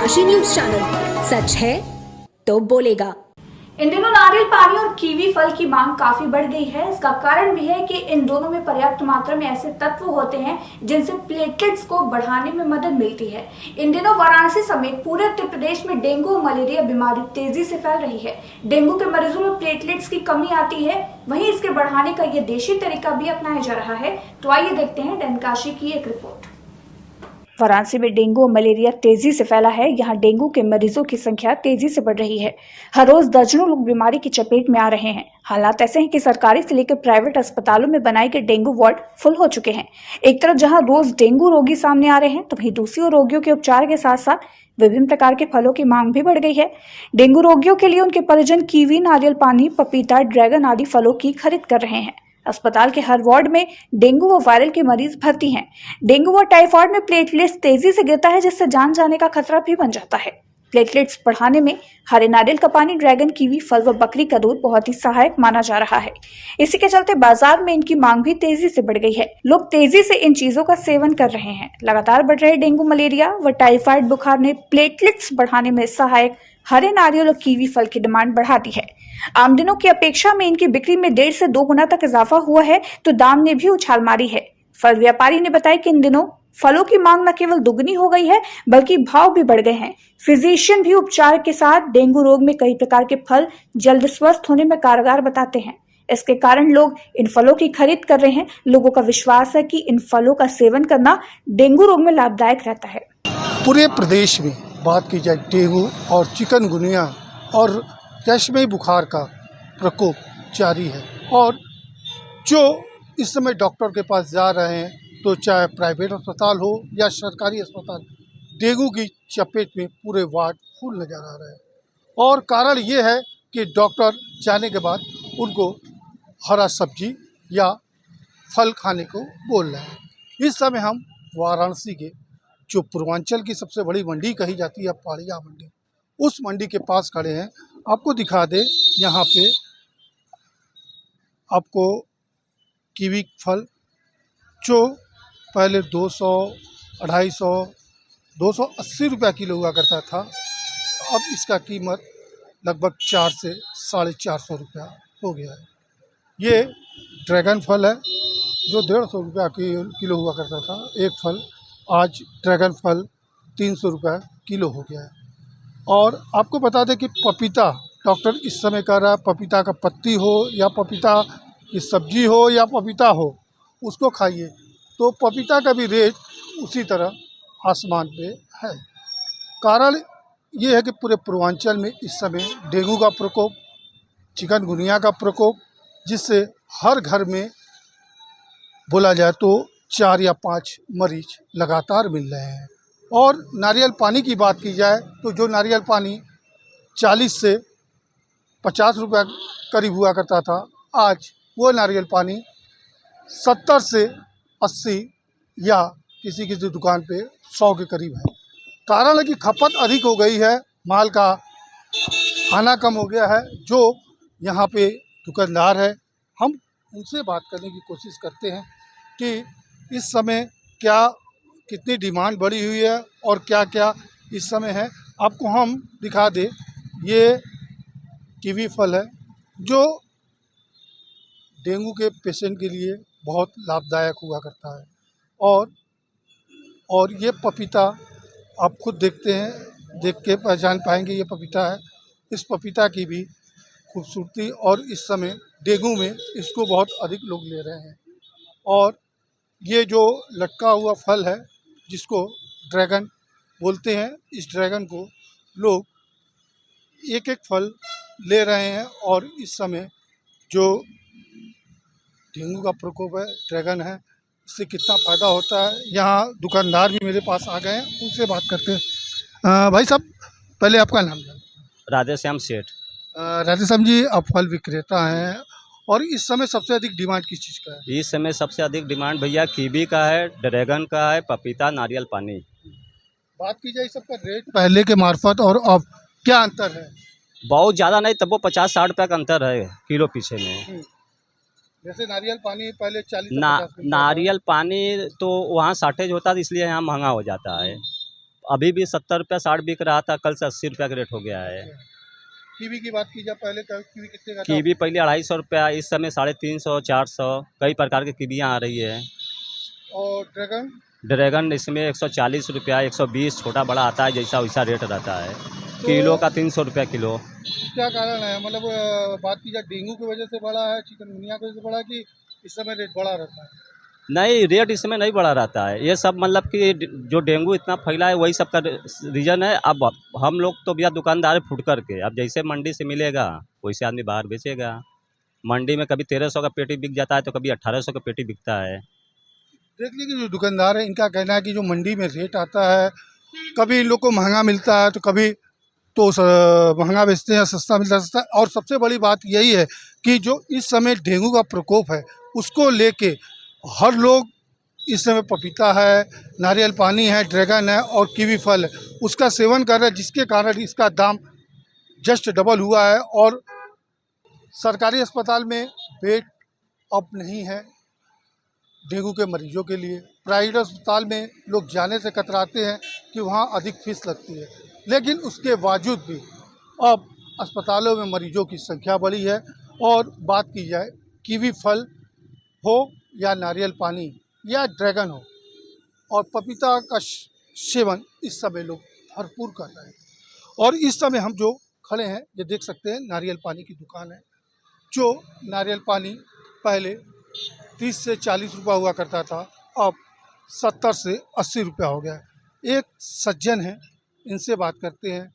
Kashi news channel, सच है तो बोलेगा। इन दिनों नारियल पानी और कीवी फल की मांग काफी बढ़ गई है। इसका कारण भी है कि इन दोनों में पर्याप्त मात्रा में ऐसे तत्व होते हैं जिनसे प्लेटलेट्स को बढ़ाने में मदद मिलती है। इन दिनों वाराणसी समेत पूरे उत्तर प्रदेश में डेंगू और मलेरिया बीमारी तेजी से फैल रही है। डेंगू के मरीजों में प्लेटलेट्स की कमी आती है, वहीं इसके बढ़ाने का ये देशी तरीका भी अपनाया जा रहा है। तो आइए देखते हैं दैनिक काशी की एक रिपोर्ट। वाराणसी में डेंगू और मलेरिया तेजी से फैला है। यहाँ डेंगू के मरीजों की संख्या तेजी से बढ़ रही है। हर रोज दर्जनों लोग बीमारी की चपेट में आ रहे हैं। हालात ऐसे हैं कि सरकारी से लेकर प्राइवेट अस्पतालों में बनाए गए डेंगू वार्ड फुल हो चुके हैं। एक तरफ जहाँ रोज डेंगू रोगी सामने आ रहे हैं, तो वहीं दूसरी ओर रोगियों के उपचार के साथ साथ विभिन्न प्रकार के फलों की मांग भी बढ़ गई है। डेंगू रोगियों के लिए उनके परिजन कीवी, नारियल पानी, पपीता, ड्रैगन आदि फलों की खरीद कर रहे हैं। अस्पताल के हर वार्ड में डेंगू व वायरल के मरीज भर्ती हैं। डेंगू व टाइफाइड में प्लेटलेट्स तेजी से गिरता है, जिससे जान जाने का खतरा भी बन जाता है। प्लेटलेट्स बढ़ाने में हरे नारियल का पानी, ड्रैगन, कीवी फल व बकरी का दूध बहुत ही सहायक माना जा रहा है। इसी के चलते बाजार में इनकी मांग भी तेजी से बढ़ गई है। लोग तेजी से इन चीजों का सेवन कर रहे हैं। लगातार बढ़ रहे डेंगू, मलेरिया व टाइफाइड बुखार ने प्लेटलेट्स बढ़ाने में सहायक हरे नारियल और कीवी फल की डिमांड बढ़ा दी है। आम दिनों की अपेक्षा में इनकी बिक्री में 1.5 से 2 गुना तक इजाफा हुआ है, तो दाम ने भी उछाल मारी है। फल व्यापारी ने बताया कि इन दिनों फलों की मांग न केवल दुगनी हो गई है, बल्कि भाव भी बढ़ गए हैं। फिजिशियन भी उपचार के साथ डेंगू रोग में कई प्रकार के फल जल्द स्वस्थ होने में कारगर बताते हैं। इसके कारण लोग इन फलों की खरीद कर रहे हैं। लोगों का विश्वास है कि इन फलों का सेवन करना डेंगू रोग में लाभदायक रहता है। पूरे प्रदेश में बात की जाए डेंगू और चिकनगुनिया और रेशमी बुखार का प्रकोप जारी है, और जो इस समय डॉक्टर के पास जा रहे हैं, तो चाहे प्राइवेट अस्पताल हो या सरकारी अस्पताल, डेंगू की चपेट में पूरे वार्ड फुल नजर आ रहे हैं। और कारण ये है कि डॉक्टर जाने के बाद उनको हरा सब्जी या फल खाने को बोल रहे हैं। इस समय हम वाराणसी के जो पूर्वांचल की सबसे बड़ी मंडी कही जाती है पहाड़िया मंडी, उस मंडी के पास खड़े हैं। आपको दिखा दे, यहाँ पे आपको कीवी फल जो पहले 200, 250, 280 रुपये किलो हुआ करता था, अब इसका कीमत लगभग 4 से 450 रुपया हो गया है। ये ड्रैगन फल है जो 150 रुपया किलो हुआ करता था एक फल, आज ड्रैगन फल 300 रुपये किलो हो गया है। और आपको बता दें कि पपीता डॉक्टर इस समय कह रहा है, पपीता का पत्ती हो या पपीता की सब्जी हो या पपीता हो, उसको खाइए। तो पपीता का भी रेट उसी तरह आसमान पे है। कारण ये है कि पूरे पूर्वांचल में इस समय डेंगू का प्रकोप, चिकनगुनिया का प्रकोप, जिससे हर घर में बोला जाए तो 4 या 5 मरीज लगातार मिल रहे हैं। और नारियल पानी की बात की जाए तो जो नारियल पानी 40 से 50 रुपये करीब हुआ करता था, आज वो नारियल पानी 70 से 80 या किसी किसी दुकान पे 100 के करीब है। कारण है कि खपत अधिक हो गई है, माल का आना कम हो गया है। जो यहाँ पे दुकानदार है, हम उनसे बात करने की कोशिश करते हैं कि इस समय क्या कितनी डिमांड बढ़ी हुई है और क्या क्या इस समय है। आपको हम दिखा दें, ये कीवी फल है जो डेंगू के पेशेंट के लिए बहुत लाभदायक हुआ करता है। और ये पपीता आप खुद देखते हैं, देख के पहचान पाएंगे ये पपीता है। इस पपीता की भी खूबसूरती, और इस समय डेंगू में इसको बहुत अधिक लोग ले रहे हैं। और ये जो लटका हुआ फल है जिसको ड्रैगन बोलते हैं, इस ड्रैगन को लोग एक एक फल ले रहे हैं। और इस समय जो डेंगू का प्रकोप है, ड्रैगन है, इससे कितना फ़ायदा होता है। यहाँ दुकानदार भी मेरे पास आ गए हैं, उनसे बात करते हैं। भाई साहब, पहले आपका नाम जान। राधेश्याम सेठ। राधेश्याम जी, आप फल विक्रेता हैं, और इस समय सबसे अधिक डिमांड किस चीज़ का है? इस समय सबसे अधिक डिमांड भैया कीवी का है, ड्रैगन का है, पपीता, नारियल पानी। बात की जाए सबका रेट पहले के मार्फत और अब क्या अंतर है? बहुत ज़्यादा नहीं, तब वो 50-60 रुपये का अंतर है किलो पीछे में। जैसे नारियल पानी पहले 40 नारियल पानी तो वहाँ शॉर्टेज होता है, इसलिए यहाँ महंगा हो जाता है। अभी भी 70 रुपया 60 बिक रहा था, कल से 80 रुपया का रेट हो गया है। कीवी की बात की जाए, पहले कीवी कितने का था? कीवी पहले 250 रुपया, इस समय 350 400, कई प्रकार की कीवियाँ आ रही है। और ड्रैगन? ड्रैगन इसमें 140 रुपया, 120, छोटा बड़ा आता है, जैसा वैसा रेट रहता है। किलो का 300 रुपया किलो। क्या कारण है? मतलब बात की जाए डेंगू की वजह से बढ़ा है, चिकनगुनिया की वजह से बढ़ा है कि इस समय रेट बढ़ा रहता है? नहीं, रेट इसमें नहीं बढ़ा रहता है। ये सब मतलब कि जो डेंगू इतना फैला है वही सब का रीज़न है। अब हम लोग तो भैया दुकानदार फुट कर के, अब जैसे मंडी से मिलेगा वैसे आदमी बाहर बेचेगा। मंडी में कभी 1300 का पेटी बिक जाता है तो कभी 1800 का पेटी बिकता है। देख लीजिए, जो दुकानदार है इनका कहना है कि जो मंडी में रेट आता है, कभी इन लोग को महंगा मिलता है तो कभी तो महंगा बेचते हैं, सस्ता मिलता है सस्ता। और सबसे बड़ी बात यही है कि जो इस समय डेंगू का प्रकोप है उसको लेके हर लोग इस समय पपीता है, नारियल पानी है, ड्रैगन है और कीवी फल है, उसका सेवन कर रहे हैं, जिसके कारण इसका दाम जस्ट डबल हुआ है। और सरकारी अस्पताल में बेड अब नहीं है डेंगू के मरीजों के लिए। प्राइवेट अस्पताल में लोग जाने से कतराते हैं कि वहाँ अधिक फीस लगती है, लेकिन उसके बावजूद भी अब अस्पतालों में मरीजों की संख्या बढ़ी है। और बात की जाए कीवी फल हो या नारियल पानी या ड्रैगन हो और पपीता का सेवन इस समय लोग भरपूर कर रहे हैं। और इस समय हम जो खड़े हैं ये देख सकते हैं, नारियल पानी की दुकान है। जो नारियल पानी पहले 30 से 40 रुपया हुआ करता था, अब 70 से 80 रुपया हो गया है। एक सज्जन है, इनसे बात करते हैं।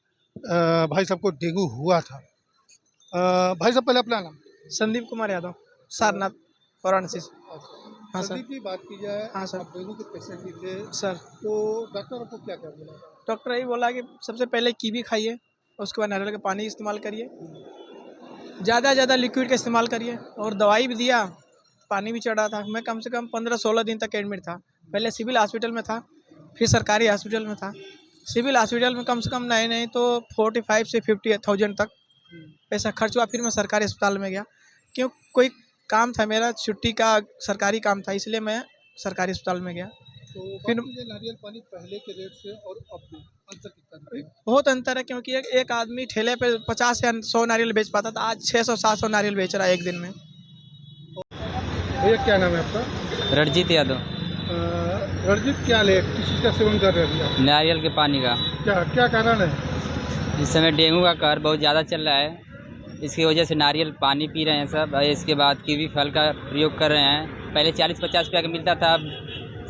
भाई साहब को डेंगू हुआ था। भाई साहब पहले अपना नाम? संदीप कुमार यादव, सारनाथ, वाराणसी से। हाँ सर। संदीप की बात की जाए, हाँ सर। आप डेंगू के पेशेंट भी थे सर, तो डॉक्टर आपको क्या क्या बोला? डॉक्टर यही बोला कि सबसे पहले कीवी खाइए, उसके बाद नारियल का पानी इस्तेमाल करिए, ज़्यादा लिक्विड का इस्तेमाल करिए, और दवाई भी दिया, पानी भी चढ़ा था। मैं कम से कम 15-16 दिन तक एडमिट था। पहले सिविल हॉस्पिटल में था, फिर सरकारी हॉस्पिटल में था। सिविल हॉस्पिटल में कम से कम नहीं तो 45 से 50,000 तक पैसा खर्च हुआ। फिर मैं सरकारी अस्पताल में गया, क्यों कोई काम था मेरा, छुट्टी का सरकारी काम था, इसलिए मैं सरकारी अस्पताल में गया। तो फिर नारियल पानी पहले के रेट से और अब में अंतर कितना है? बहुत अंतर है, क्योंकि एक आदमी ठेले पे 50 या 100 नारियल बेच पाता था, आज 600-700 नारियल बेच रहा है एक दिन में। भैया क्या नाम है आपका? रणजीत यादव। रणजीत, क्या ले किस चीज़ का सेवन कर रहे हैं? नारियल के पानी का। क्या कारण है? इस समय डेंगू का कहर बहुत ज़्यादा चल रहा है, इसकी वजह से नारियल पानी पी रहे हैं सब। इसके बाद कीवी फल का प्रयोग कर रहे हैं। पहले 40-50 रुपया का मिलता था, अब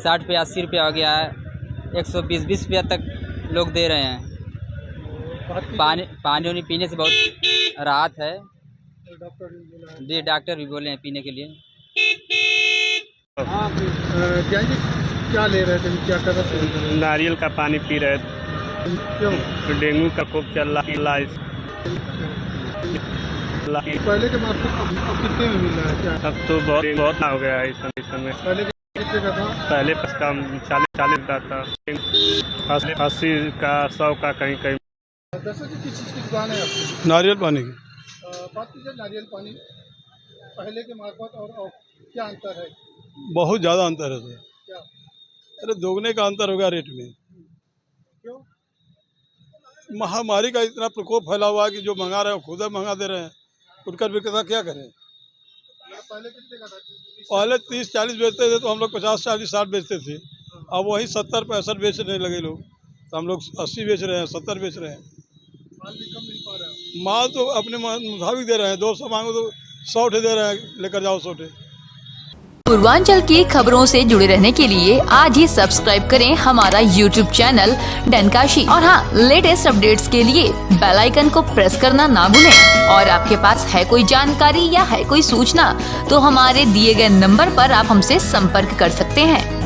60 पे 80 रुपया हो गया है। 120-20 रुपया तक लोग दे रहे हैं। पानी पीने से बहुत राहत है। जी, डॉक्टर भी बोले हैं पीने के लिए। क्या ले रहे थे, क्या कर रहे थे? नारियल का पानी पी रहे थे। क्यों? डेंगू का खूब चल रहा है। पहले के मार्केट अब कितने में मिल रहा है? क्या अब तो बहुत हो गया है इस समय। पहले कितने का था? पहले का 40 का था, 80 का, 100 का, कहीं दरअसल किस चीज़ की दुकान है आपकी? नारियल पानी की। बात कीजिए नारियल पानी पहले के मार्केट और अब क्या अंतर है? बहुत ज़्यादा अंतर है सर। क्या? अरे दोगुने का अंतर हो गया रेट में। क्यों? महामारी का इतना प्रकोप फैला हुआ है कि जो मंगा रहे हैं खुद महंगा दे रहे हैं, उनका विक्रेता क्या करें। पहले कितने का था? पहले 30-40 बेचते थे तो हम लोग 50-40-60 बेचते थे। अब वही 70-65 बेचने लगे लोग, तो हम लोग 80 बेच रहे हैं, 70 बेच रहे हैं। माल भी कम मिल पा रहा है। माल तो अपने मुताबिक दे रहे हैं, 200 मांगो तो 100 ठे दे रहे हैं, लेकर जाओ 100 ठे। पूर्वांचल की खबरों से जुड़े रहने के लिए आज ही सब्सक्राइब करें हमारा YouTube चैनल डनकाशी। और हाँ, लेटेस्ट अपडेट्स के लिए बेल आइकन को प्रेस करना ना भूलें। और आपके पास है कोई जानकारी या है कोई सूचना तो हमारे दिए गए नंबर पर आप हमसे संपर्क कर सकते हैं।